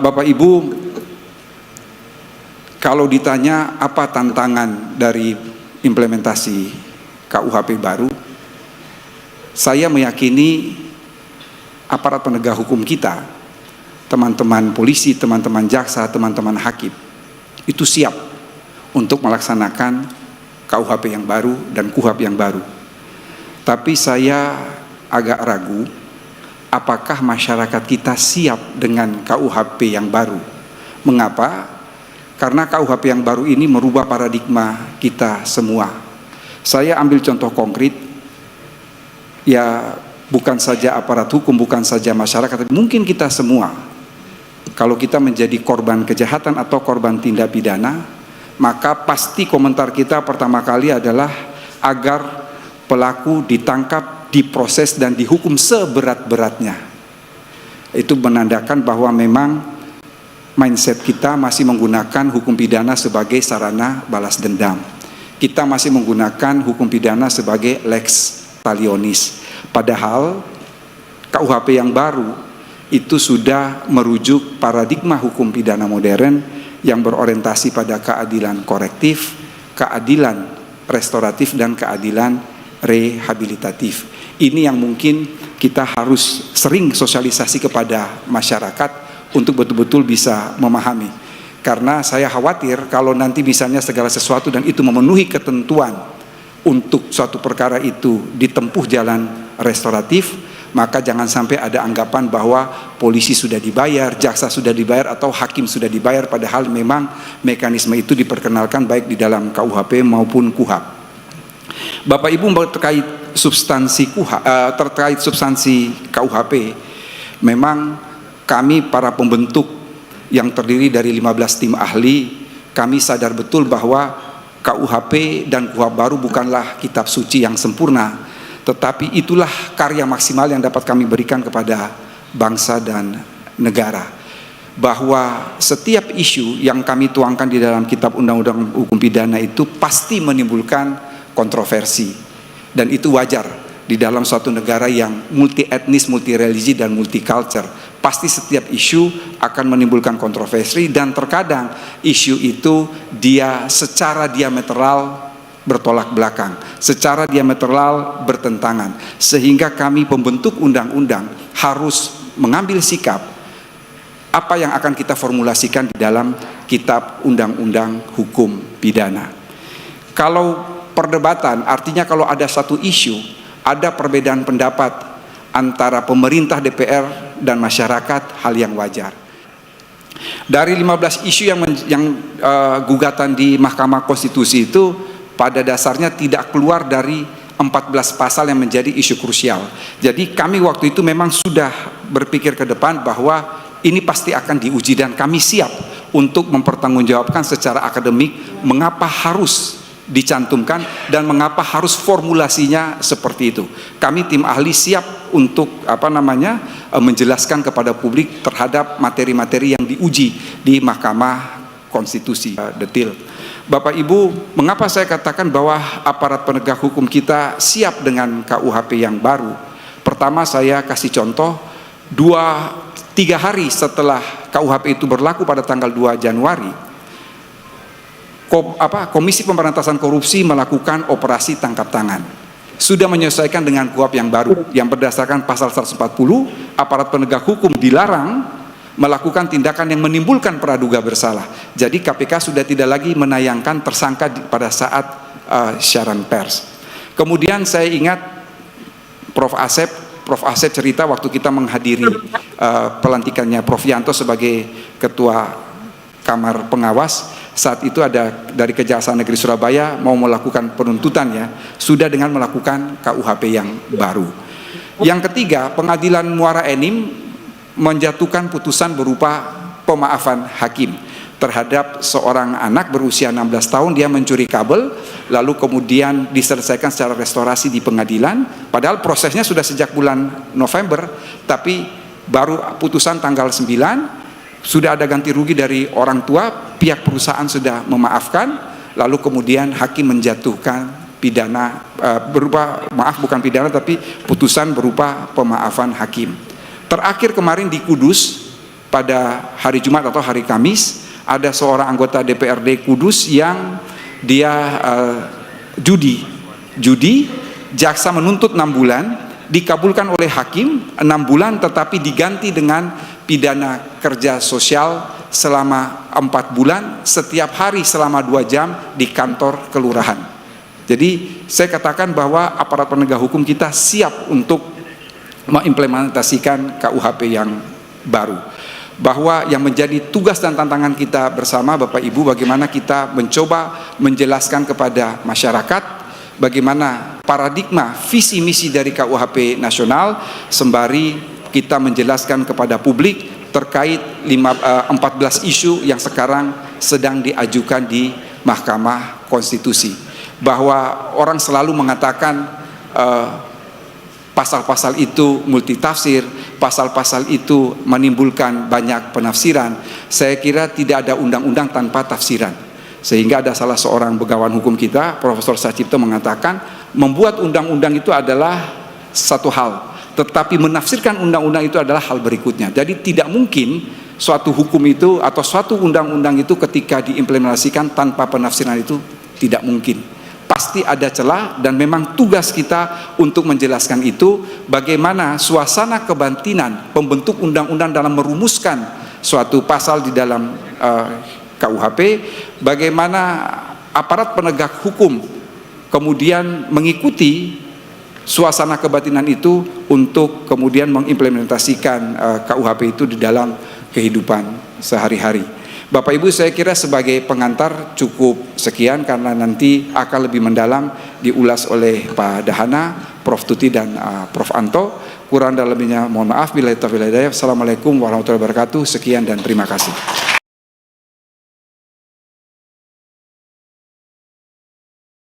Bapak Ibu, kalau ditanya apa tantangan dari implementasi KUHP baru, saya meyakini aparat penegak hukum kita, teman-teman polisi, teman-teman jaksa, teman-teman hakim, itu siap untuk melaksanakan KUHP yang baru dan KUHAP yang baru. Tapi saya agak ragu apakah masyarakat kita siap dengan KUHP yang baru. Mengapa? Karena KUHP yang baru ini merubah paradigma kita semua. Saya ambil contoh konkret, ya bukan saja aparat hukum, bukan saja masyarakat, tapi mungkin kita semua. Kalau kita menjadi korban kejahatan atau korban tindak pidana, maka pasti komentar kita pertama kali adalah agar pelaku ditangkap, diproses dan dihukum seberat-beratnya. Itu menandakan bahwa memang mindset kita masih menggunakan hukum pidana sebagai sarana balas dendam. Kita masih menggunakan hukum pidana sebagai lex talionis. Padahal KUHP yang baru itu sudah merujuk paradigma hukum pidana modern yang berorientasi pada keadilan korektif, keadilan restoratif dan keadilan rehabilitatif. Ini yang mungkin kita harus sering sosialisasi kepada masyarakat untuk betul-betul bisa memahami. Karena saya khawatir kalau nanti misalnya segala sesuatu dan itu memenuhi ketentuan untuk suatu perkara itu ditempuh jalan restoratif, maka jangan sampai ada anggapan bahwa polisi sudah dibayar, jaksa sudah dibayar, atau hakim sudah dibayar, padahal memang mekanisme itu diperkenalkan baik di dalam KUHP maupun KUHAP. Bapak Ibu, terkait substansi KUHP, memang kami para pembentuk yang terdiri dari 15 tim ahli, kami sadar betul bahwa KUHP dan KUHAP baru bukanlah kitab suci yang sempurna, tetapi itulah karya maksimal yang dapat kami berikan kepada bangsa dan negara. Bahwa setiap isu yang kami tuangkan di dalam kitab undang-undang hukum pidana itu pasti menimbulkan kontroversi, dan itu wajar di dalam suatu negara yang multi etnis, multi religi dan multi culture. Pasti setiap isu akan menimbulkan kontroversi, dan terkadang isu itu dia secara diametral bertolak belakang, secara diametral bertentangan, sehingga kami pembentuk undang-undang harus mengambil sikap apa yang akan kita formulasikan di dalam kitab undang-undang hukum pidana. Kalau perdebatan, artinya kalau ada satu isu, ada perbedaan pendapat antara pemerintah, DPR, dan masyarakat, hal yang wajar. Dari 15 isu yang gugatan di Mahkamah Konstitusi itu, pada dasarnya tidak keluar dari 14 pasal yang menjadi isu krusial. Jadi kami waktu itu memang sudah berpikir ke depan bahwa ini pasti akan diuji, dan kami siap untuk mempertanggungjawabkan secara akademik mengapa harus dicantumkan dan mengapa harus formulasinya seperti itu. Kami tim ahli siap untuk menjelaskan kepada publik terhadap materi-materi yang diuji di Mahkamah Konstitusi detail. Bapak Ibu, mengapa saya katakan bahwa aparat penegak hukum kita siap dengan KUHP yang baru? Pertama, saya kasih contoh, 2-3 hari setelah KUHP itu berlaku pada tanggal 2 Januari, Komisi Pemberantasan Korupsi melakukan operasi tangkap tangan. Sudah menyesuaikan dengan KUHP yang baru, yang berdasarkan pasal 140, aparat penegak hukum dilarang melakukan tindakan yang menimbulkan praduga bersalah. Jadi KPK sudah tidak lagi menayangkan tersangka pada saat siaran pers. Kemudian saya ingat Prof. Asep cerita waktu kita menghadiri pelantikannya Prof. Yanto sebagai Ketua Kamar Pengawas. Saat itu ada dari Kejaksaan Negeri Surabaya mau melakukan penuntutan, ya, sudah dengan melakukan KUHP yang baru. Yang ketiga, Pengadilan Muara Enim menjatuhkan putusan berupa pemaafan hakim terhadap seorang anak berusia 16 tahun. Dia mencuri kabel, lalu kemudian diselesaikan secara restorasi di pengadilan, padahal prosesnya sudah sejak bulan November, tapi baru putusan tanggal 9. Sudah ada ganti rugi dari orang tua, pihak perusahaan sudah memaafkan, lalu kemudian hakim menjatuhkan pidana berupa, maaf bukan pidana tapi putusan berupa pemaafan hakim. Terakhir kemarin di Kudus, pada hari Jumat atau hari Kamis ada seorang anggota DPRD Kudus yang dia judi, jaksa menuntut 6 bulan, dikabulkan oleh hakim 6 bulan, tetapi diganti dengan pidana kerja sosial selama 4 bulan setiap hari selama 2 jam di kantor kelurahan. Jadi saya katakan bahwa aparat penegak hukum kita siap untuk mengimplementasikan KUHP yang baru. Bahwa yang menjadi tugas dan tantangan kita bersama Bapak Ibu, bagaimana kita mencoba menjelaskan kepada masyarakat bagaimana paradigma visi misi dari KUHP nasional, sembari kita menjelaskan kepada publik terkait 14 isu yang sekarang sedang diajukan di Mahkamah Konstitusi. Bahwa orang selalu mengatakan pasal-pasal itu multitafsir, pasal-pasal itu menimbulkan banyak penafsiran. Saya kira tidak ada undang-undang tanpa tafsiran. Sehingga ada salah seorang begawan hukum kita, Profesor Sacipto, mengatakan membuat undang-undang itu adalah satu hal, tetapi menafsirkan undang-undang itu adalah hal berikutnya. Jadi tidak mungkin suatu hukum itu atau suatu undang-undang itu ketika diimplementasikan tanpa penafsiran itu tidak mungkin. Pasti ada celah, dan memang tugas kita untuk menjelaskan itu, bagaimana suasana kebatinan pembentuk undang-undang dalam merumuskan suatu pasal di dalam KUHP, bagaimana aparat penegak hukum kemudian mengikuti suasana kebatinan itu untuk kemudian mengimplementasikan KUHP itu di dalam kehidupan sehari-hari. Bapak Ibu, saya kira sebagai pengantar cukup sekian, karena nanti akan lebih mendalam diulas oleh Pak Dahana, Prof. Tuti, dan Prof. Anto. Kurang dan lebihnya mohon maaf. Assalamualaikum warahmatullahi wabarakatuh. Sekian dan terima kasih.